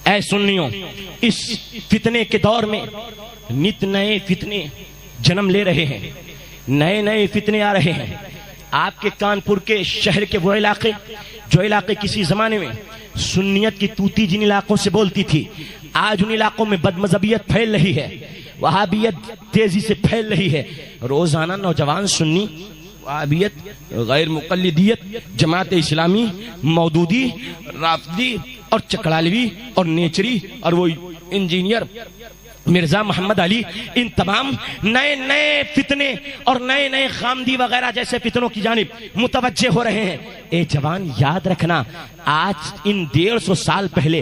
اے سنیوں، اس فتنے کے دور میں نت نئے فتنے جنم لے رہے ہیں، نئے نئے فتنے آ رہے ہیں۔ آپ کے کانپور کے شہر کے وہ علاقے جو علاقے کسی زمانے میں سنیت کی توتی جن علاقوں سے بولتی تھی، آج ان علاقوں میں بدمذہبیت پھیل رہی ہے، وہابیت تیزی سے پھیل رہی ہے۔ روزانہ نوجوان سنی وہابیت، غیر مقلدیت، جماعت اسلامی، مودودی، رافضی اور چکڑالوی اور نیچری اور وہ انجینئر مرزا محمد علی، ان تمام نئے نئے فتنے اور نئے نئے خامدی وغیرہ جیسے فتنوں کی جانب متوجہ ہو رہے ہیں۔ اے جوان، یاد رکھنا، آج ان 150 سال پہلے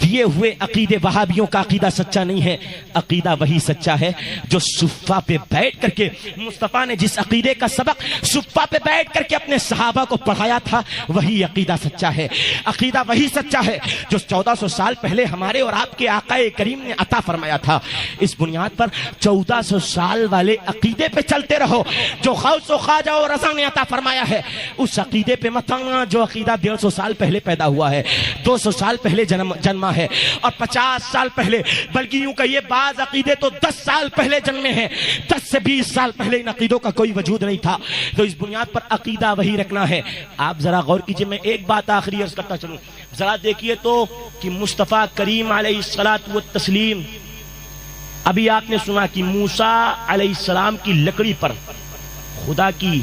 دیے ہوئے عقیدے وہابیوں کا عقیدہ سچا نہیں ہے، عقیدہ وہی سچا ہے جو صفہ پہ بیٹھ کر کے مصطفیٰ نے جس عقیدے کا سبق صفہ پہ بیٹھ کر کے اپنے صحابہ کو پڑھایا تھا، وہی عقیدہ سچا ہے۔ عقیدہ وہی سچا ہے جو 1400 سال پہلے ہمارے اور آپ کے آقا کریم نے عطا فرمایا تھا۔ اس بنیاد پر 1400 سال والے عقیدے پہ چلتے رہو جو غوث و خواجہ اور رضا نے عطا فرمایا ہے، اس عقیدے پہ مت آنا جو عقیدہ 150 سال پہلے پیدا ہوا ہے، 200 سال پہلے جنما ہے اور 50 سال پہلے، بلکہ یوں کہیے بعض عقیدے تو 10 سال پہلے جنمے ہیں، 10 سے 20 سال پہلے ان عقیدوں کا کوئی وجود نہیں تھا۔ تو اس بنیاد پر عقیدہ وہی رکھنا ہے۔ آپ ذرا غور کیجئے، میں ایک بات آخری عرض کرتا چلوں، ذرا دیکھیے تو کہ مصطفیٰ کریم علیہ الصلاۃ والتسلیم، ابھی آپ نے سنا کہ موسیٰ علیہ السلام کی لکڑی پر خدا کی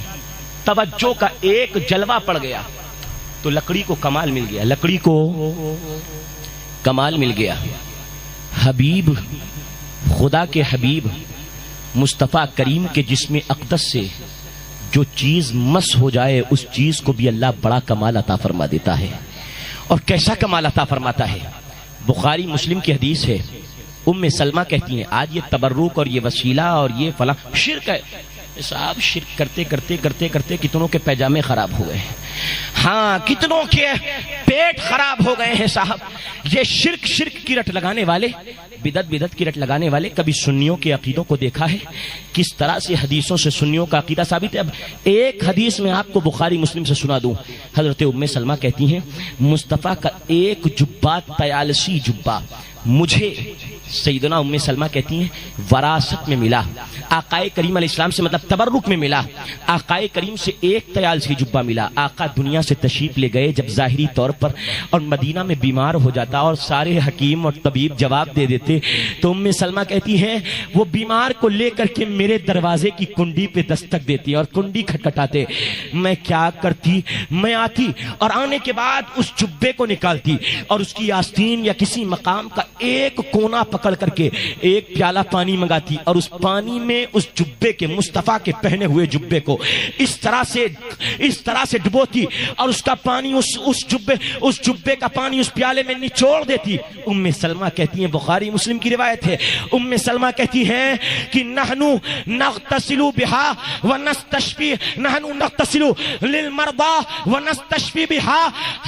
توجہ کا ایک جلوہ پڑ گیا تو لکڑی کو کمال مل گیا، لکڑی کو کمال مل گیا۔ حبیب، خدا کے حبیب مصطفیٰ کریم کے جسم اقدس سے جو چیز مس ہو جائے اس چیز کو بھی اللہ بڑا کمال عطا فرما دیتا ہے۔ اور کیسا کمال عطا فرماتا ہے؟ بخاری مسلم کی حدیث ہے، ام سلمہ کہتی ہیں آج یہ تبرک اور یہ وسیلہ اور یہ فلاں شرک ہے۔ صاحب شرک کرتے کرتے کرتے کرتے کتنوں کے پیجامے خراب ہو گئے ہیں، ہاں کتنوں کے پیٹ خراب ہو گئے ہیں صاحب۔ یہ شرک کی رٹ لگانے والے، بدعت کی رٹ لگانے والے، کبھی سنیوں کے عقیدوں کو دیکھا ہے کس طرح سے حدیثوں سے سنیوں کا عقیدہ ثابت ہے؟ اب ایک حدیث میں آپ کو بخاری مسلم سے سنا دوں۔ حضرت ام سلمہ کہتی ہیں مصطفیٰ کا ایک جبہ، طیالسی جبہ، مجھے سیدنا ام سلمہ کہتی ہیں وراثت میں ملا، آقا کریم علیہ السلام سے مطلب تبرک میں ملا، آقا کریم سے ایک طیالسی جبہ ملا۔ آقا دنیا سے تشریف لے گئے جب ظاہری طور پر، اور مدینہ میں بیمار ہو جاتا اور سارے حکیم اور طبیب جواب دے دیتے تو ام سلمہ کہتی ہیں وہ بیمار کو لے کر کے میرے دروازے کی کنڈی پہ دستک دیتی اور کنڈی کھٹکھٹاتے، میں کیا کرتی، میں آتی اور آنے کے بعد اس جبے کو نکالتی اور اس کی آستین یا کسی مقام کا ایک کونا پکڑ کر کے ایک پیالہ پانی منگاتی اور اس پانی میں اس جبے کے، مصطفیٰ کے پہنے ہوئے جبے کو اس طرح سے ڈبوتی اور اس کا پانی اس جبے کا پانی اس پیالے میں نچوڑ دیتی۔ ام سلمہ کہتی ہیں، بخاری مسلم کی روایت ہے، ام سلمہ کہتی ہیں کہ نحنو نغتسلو بہا ونستشفی، نحنو نغتسلو للمرضى ونستشفی بہا،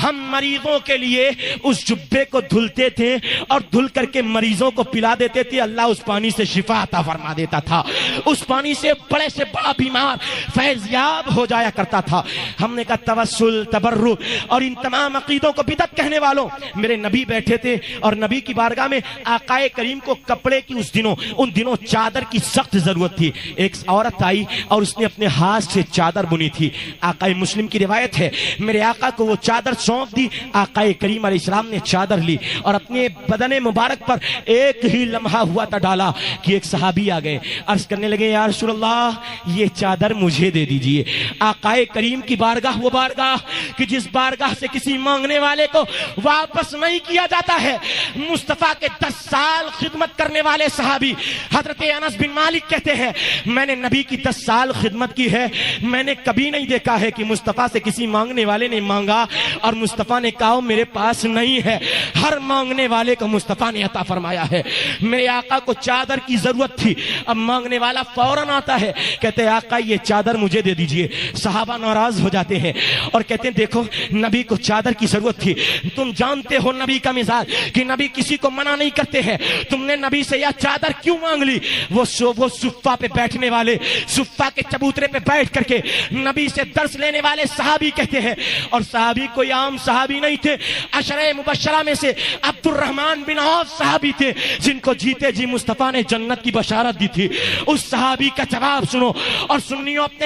ہم مریضوں کے لیے اس جبے کو دھلتے تھے اور دھل کر کے مریضوں کو پلا دیتے تھے، اللہ اس پانی سے شفا عطا فرما دیتا تھا، اس پانی سے بڑے سے بڑا بیمار فیض یاب ہو جایا کرتا تھا۔ ہم نے کہا توسل، تبرک اور ان تمام عقیدوں کو بدعت کہنے والوں، میرے نبی بیٹھے تھے اور نبی کی بارگاہ میں آقا کریم کو کپڑے کی ان دنوں چادر کی سخت ضرورت تھی۔ ایک عورت آئی اور اس نے اپنے ہاتھ سے چادر بنی تھی، آقا مسلم کی روایت ہے، میرے آقا کو وہ چادر سونپ دی، آقا کریم علیہ السلام نے چادر لی اور اپنے بدن مبارک پر ایک ہی لمحہ ہوا تھا ڈالا کہ ایک صحابی آ گئے، عرض کرنے لگے یا رسول اللہ یہ چادر مجھے دے دیجئے۔ آقا کریم کی بارگاہ وہ بارگاہ کہ جس بارگاہ سے کسی مانگنے والے کو واپس نہیں کیا جاتا ہے۔ مصطفیٰ کے 10 سال خدمت کرنے والے صحابی حضرت انس بن مالک کہتے ہیں میں نے نبی کی 10 سال خدمت کی ہے، میں نے کبھی نہیں دیکھا ہے کہ مصطفیٰ سے کسی مانگنے والے نے مانگا اور مصطفیٰ نے کہا میرے پاس نہیں ہے، ہر مانگنے والے کو مصطفیٰ نے عطا فرمایا ہے۔ ہے، میرے آقا کو چادر کی ضرورت تھی۔ اب مانگنے والا فوراً آتا ہے، کہتے ہیں آقا یہ چادر مجھے دے دیجئے۔ صحابہ ناراض ہو جاتے ہیں اور کہتے ہیں دیکھو نبی کو چادر کی ضرورت تھی، تم جانتے ہو نبی کا مزاج کہ نبی کسی کو منع نہیں کرتے ہیں، تم نے نبی سے یہ چادر کیوں مانگ لی؟ وہ صفہ پہ بیٹھنے والے، صفہ کے چبوترے پہ بیٹھ کر کے نبی سے درس لینے والے صحابی کہتے ہیں، اور صحابی کوئی عام صحابی نہیں تھے، عشرہ مبشرہ میں سے عبد الرحمن بن عوف صحابی تھے جن کو جیتے جی مصطفیٰ نے جنت کی بشارت دی تھی۔ اس صحابی کا جواب سنو اور سنیو، اپنے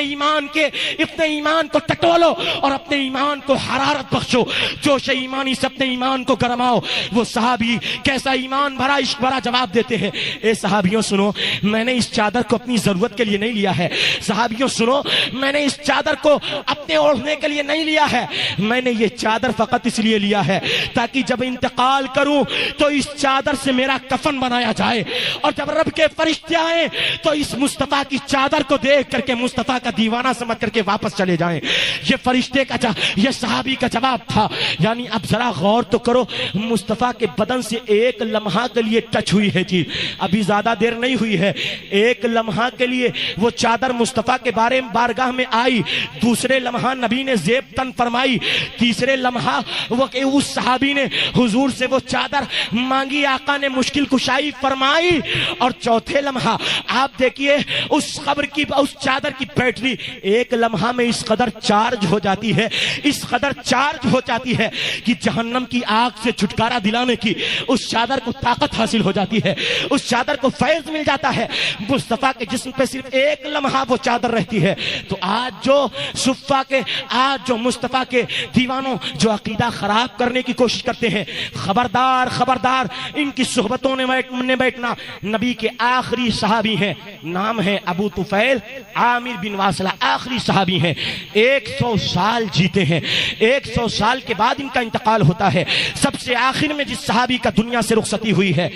ایمان کو ٹٹولو اور اپنے ایمان کو حرارت بخشو، جوش ایمانی سے اپنے ایمان کو گرماؤ۔ وہ صحابی کیسا ایمان بھرا عشق بھرا جواب دیتے ہیں، اے صحابیوں سنو، میں نے اس چادر کو اپنی ضرورت کے لیے نہیں لیا ہے، صحابیوں سنو، میں نے اس چادر کو اپنے اوڑھنے کے لیے نہیں لیا ہے، میں نے یہ چادر فقط اس لیے لیا ہے تاکہ جب انتقال کروں تو اس چادر سے میرا کفن بنایا جائے، اور جب رب کے فرشتے آئیں تو اس مصطفیٰ کی چادر کو دیکھ کر کے مصطفیٰ کا دیوانہ سمجھ کر کے واپس چلے جائیں۔ یہ فرشتے کا یہ صحابی کا جواب تھا۔ یعنی اب ذرا غور تو کرو، مصطفیٰ کے بدن سے ایک لمحہ کے لیے ٹچ ہوئی ہے چیز، ابھی زیادہ دیر نہیں ہوئی ہے، ایک لمحہ کے لیے وہ چادر مصطفیٰ کے بارگاہ میں آئی، دوسرے لمحہ نبی نے زیب تن فرمائی، تیسرے لمحہ وہ کہ اس صحابی نے حضور سے وہ چادر مانگی، آقا نے مشکل کشائی فرمائی، اور چوتھے لمحہ آپ دیکھیے اس چادر کی بیٹری ایک لمحہ میں اس قدر چارج ہو جاتی ہے، اس قدر چارج ہو جاتی ہے کہ جہنم کی آگ سے چھٹکارا دلانے کی اس چادر کو طاقت حاصل ہو جاتی ہے، اس چادر کو فیض مل جاتا ہے۔ مصطفیٰ کے جسم پہ صرف ایک لمحہ وہ چادر رہتی ہے۔ تو آج جو مصطفیٰ کے دیوانوں جو عقیدہ خراب کرنے کی کوشش کرتے ہیں، خبردار خبردار، ان کی صحبتوں نے بیٹھنا۔ نبی کے آخری صحابی ہیں، نام ہے ابو طفیل عامر بن واصلہ، آخری صحابی ہیں، 100 سال جیتے ہیں، 100 سال کے بعد ان کا انتقال ہوتا ہے۔ سب سے آخر میں جس صحابی کا دنیا سے رخصتی ہوئی ہے،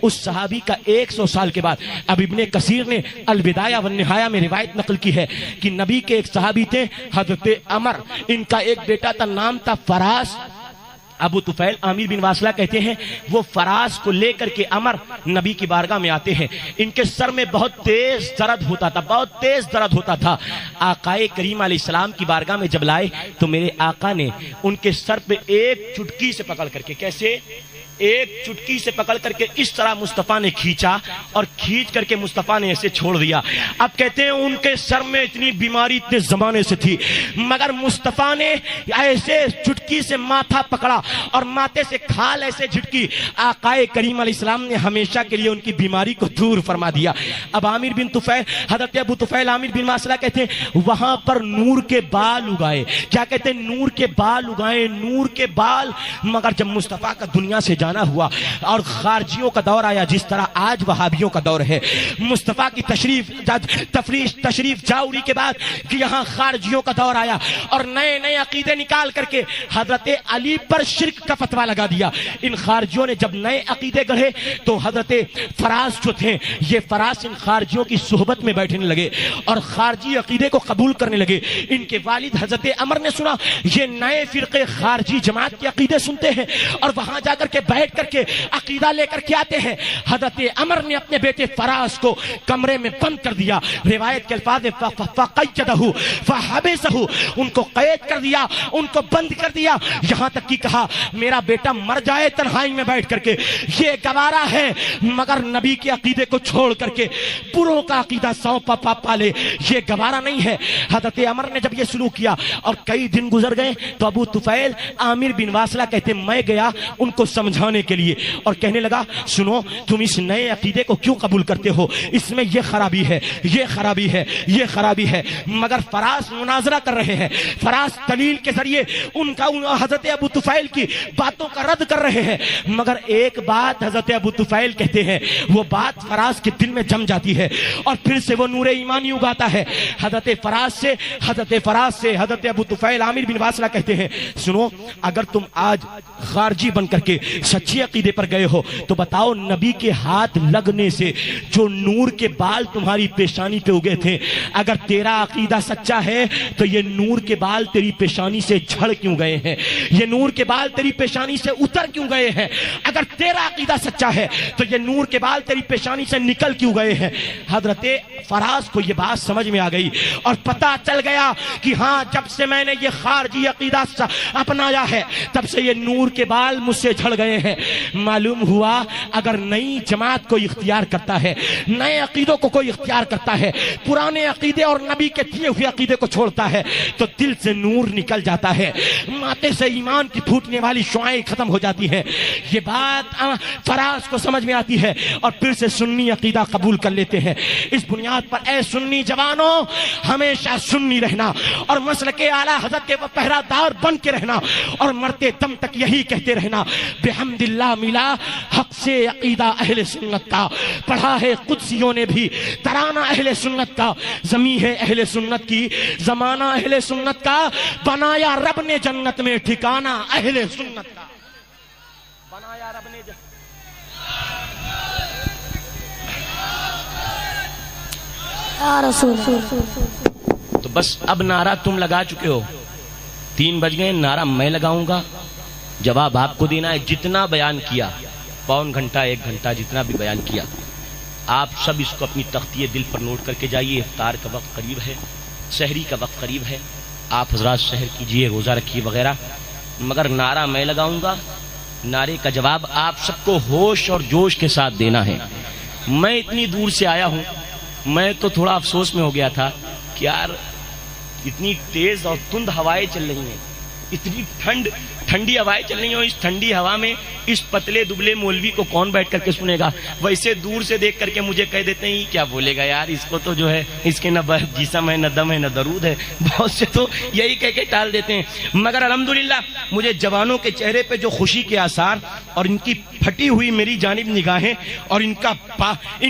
اس صحابی کا 100 سال کے بعد، اب ابن کثیر نے البدایہ والنہایہ میں روایت نقل کی ہے کہ نبی کے ایک صحابی تھے حضرت عمر، ان کا ایک بیٹا تھا، نام تھا فراس۔ ابو طفیل عامر بن واصلہ کہتے ہیں وہ فراس کو لے کر کے عمر نبی کی بارگاہ میں آتے ہیں، ان کے سر میں بہت تیز درد ہوتا تھا، آقائے کریم علیہ السلام کی بارگاہ میں جب لائے تو میرے آقا نے ان کے سر پہ ایک چٹکی سے پکڑ کر کے، کیسے ایک چٹکی سے پکڑ کر کے اس طرح مصطفیٰ نے کھینچا اور کھینچ کر کے مصطفیٰ نے ایسے چھوڑ دیا۔ اب کہتے ہیں ان کے سر میں اتنی بیماری اتنے زمانے سے تھی، مگر مصطفیٰ نے ایسے چٹکی سے ماتھا پکڑا اور ماتھے سے کھال ایسے جھٹکی، آقائے کریم علیہ السلام نے ہمیشہ کے لیے ان کی بیماری کو دور فرما دیا۔ اب عامر بن طفیل، حضرت ابو طفیل عامر بن واصلہ کہتے ہیں وہاں پر نور کے بال اگائے، کیا کہتے ہیں نور کے بال اگائے، نور کے بال۔ مگر جب مصطفیٰ کا دنیا سے ہوا اور خارجیوں کا دور آیا، جس طرح آج وہابیوں کا دور ہے، مصطفیٰ کی تشریف جاوری کے بعد کہ یہاں خارجیوں کا دور آیا اور نئے نئے عقیدے نکال کر کے حضرت علی پر شرک کا فتویٰ لگا دیا۔ ان خارجیوں نے جب نئے عقیدے گڑھے تو حضرت فراس جو تھے، یہ فراس ان خارجیوں کی صحبت میں بیٹھنے لگے اور خارجی عقیدے کو قبول کرنے لگے۔ ان کے والد حضرت عمر نے سنا یہ نئے فرقے خارجی جماعت کے عقیدے سنتے ہیں اور وہاں جا کر کے بیٹھ کر کے عقیدہ لے کر کے آتے ہیں۔ حضرت عمر نے اپنے بیٹے فراس کو کمرے میں بند کر دیا، روایت کے الفاظ فقیدہ فحبسہ، ان کو قید کر دیا، ان کو بند کر دیا، یہاں تک کہ کہا میرا بیٹا مر جائے تنہائی میں بیٹھ کر کے، یہ گوارا ہے، مگر نبی کے عقیدے کو چھوڑ کر کے پوروں کا عقیدہ سونپا پالے، یہ گوارا نہیں ہے۔ حضرت عمر نے جب یہ سلوک کیا اور کئی دن گزر گئے تو ابو طفیل عامر بن واصلہ کہتے میں گیا ان کو سمجھانے کے لیے اور کہنے لگا سنو تم اس نئے عقیدے کو کیوں قبول کرتے ہو، اس میں یہ خرابی ہے، یہ خرابی ہے، یہ خرابی ہے۔ مگر فراس مناظرہ کر رہے ہیں، فراس دلیل کے ذریعے ان کا حضرت ابو طفیل کی باتوں کا رد کر رہے ہیں، مگر ایک بات حضرت ابو طفیل کہتے ہیں وہ بات فراس کے دل میں جم جاتی ہے اور پھر سے وہ نور ایمانی اگاتا ہے۔ حضرت فراس سے حضرت ابو طفیل عامر بن واصلہ کہتے ہیں سنو اگر تم آج خارجی بن کر کے سچی عقیدے پر گئے ہو تو بتاؤ نبی کے ہاتھ لگنے سے جو نور کے بال تمہاری پیشانی پہ اگے تھے، اگر تیرا عقیدہ سچا ہے تو یہ نور کے بال تیری پیشانی سے جھڑ کیوں گئے ہیں؟ یہ نور کے بال تیری پیشانی سے اتر کیوں گئے ہیں؟ اگر تیرا عقیدہ سچا ہے تو یہ نور کے بال تیری پیشانی سے نکل کیوں گئے ہیں؟ حضرت فراز کو یہ بات سمجھ میں آ گئی اور پتا چل گیا کہ ہاں جب سے میں نے یہ خارجی عقیدہ اپنایا ہے تب سے یہ نور کے بال مجھ سے جھڑ گئے ہیں۔ معلوم ہوا اگر نئی جماعت کو اختیار کرتا ہے، نئے عقیدوں کو کوئی اختیار کرتا ہے، پرانے عقیدے اور نبی کے دیے ہوئے عقیدے کو چھوڑتا ہے تو دل سے نور نکل جاتا ہے، ماتے سے ایمان کی پھوٹنے والی شعاعیں ختم ہو جاتی ہیں۔ یہ بات فراز کو سمجھ میں آتی ہے اور پھر سے سنی عقیدہ قبول کر لیتے ہیں۔ اس بنیاد پر اے سنی جوانوں، ہمیشہ سنی رہنا اور مسلک اعلیٰ حضرت کے پہرہ دار بن کے رہنا اور مرتے دم تک یہی کہتے رہنا، بحمد اللہ ملا حق سے عقیدہ اہل سنت کا، پڑھا ہے قدسیوں نے بھی ترانہ اہل سنت کا، زمین ہے اہل سنت کی، زمانہ اہل سنت کا، بنایا رب نے جنت میں ٹھکانہ اہل سنت کا، بنایا رب نے تو بس اب نعرہ تم لگا چکے ہو، 3 بج گئے، نعرہ میں لگاؤں گا، جواب آپ کو دینا ہے۔ جتنا بیان کیا، پون گھنٹہ 1 گھنٹہ جتنا بھی بیان کیا، آپ سب اس کو اپنی تختی دل پر نوٹ کر کے جائیے۔ افطار کا وقت قریب ہے، سحری کا وقت قریب ہے، آپ حضرات سحر کیجئے، روزہ رکھیے وغیرہ، مگر نعرہ میں لگاؤں گا، نعرے کا جواب آپ سب کو ہوش اور جوش کے ساتھ دینا ہے۔ میں اتنی دور سے آیا ہوں، میں تو تھوڑا افسوس میں ہو گیا تھا کہ یار اتنی تیز اور تند ہوائیں چل رہی ہیں، اتنی ٹھنڈی ہوائیں چل رہی ہیں، اور اس ٹھنڈی ہوا میں اس پتلے دبلے مولوی کو کون بیٹھ کر کے سنے گا؟ ویسے دور سے دیکھ کر کے مجھے کہہ دیتے ہیں کیا بولے گا یار، اس کو تو جو ہے اس کے نہ جسم ہے، نہ دم ہے، نہ درود ہے، بہت سے تو یہی کہہ کے ٹال دیتے ہیں۔ مگر الحمدللہ مجھے جوانوں کے چہرے پہ جو خوشی کے آثار اور ان کی پھٹی ہوئی میری جانب نگاہیں اور ان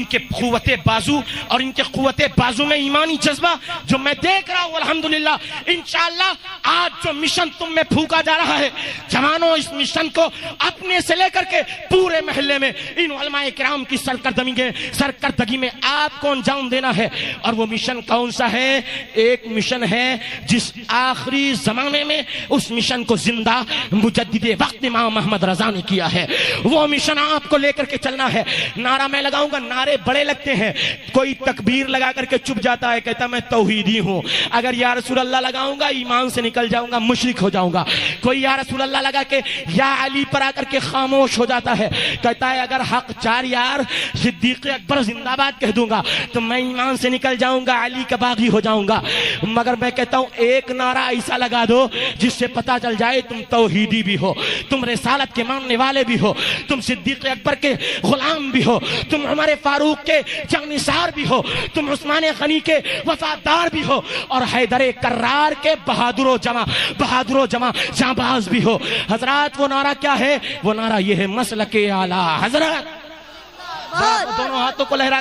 کے قوت بازو اور ان کے قوت بازو میں ایمانی جذبہ جو میں دیکھ رہا ہوں، الحمدللہ انشاءاللہ آج جو مشن تم میں پھونکا جا رہا ہے، جوانوں اس مشن کو اپنے سے لے کر کے پورے محلے میں ان علماء کرام کی سرکردگی میں آپ کو انجام دینا ہے۔ اور وہ مشن کون سا ہے؟ ایک مشن ہے جس آخری زمانے میں اس مشن کو زندہ مجدد وقت امام محمد رضا نے کیا ہے، وہ مشن آپ کو لے کر کے چلنا ہے۔ نعرہ میں لگاؤں گا، نعرے بڑے لگتے ہیں، کوئی تکبیر لگا کر کے چپ جاتا ہے، کہتا میں توحیدی ہوں، اگر یا رسول اللہ لگاؤں گا ایمان سے نکل جاؤں گا، مشرک ہو جاؤں گا۔ کوئی یا رسول اللہ لگا کے یا علی پر آ کر کے خاموش ہو جاتا ہے، کہتا ہے اگر حق 4 یار صدیق اکبر زندہ باد کہہ دوں گا تو میں ایمان سے نکل جاؤں گا، علی کا باغی ہو جاؤں گا۔ مگر میں کہتا ہوں ایک نعرہ ایسا لگا دو جس سے پتا چل جائے تم توحیدی بھی ہو، تم رسالت کے ماننے والے بھی ہو، تم صدیق اکبر کے غلام بھی ہو، تم عمر فاروق کے جانثار بھی ہو، تم عثمان غنی کے وفادار بھی ہو، اور حیدر کرار کے بہادر و جمع جانباز بھی ہو۔ حضرات وہ نعرہ کیا ہے؟ وہ نعرہ یہ ہے، مسلک اعلیٰ حضرت، دونوں ہاتھوں کو لہرا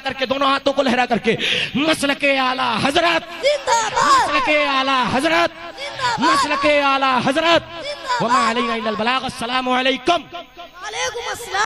کر کے مسلک اعلیٰ حضرت، مسلک اعلیٰ حضرت، مسلک اعلیٰ حضرت، وما علینا الا البلاغ۔ السلام علیکم۔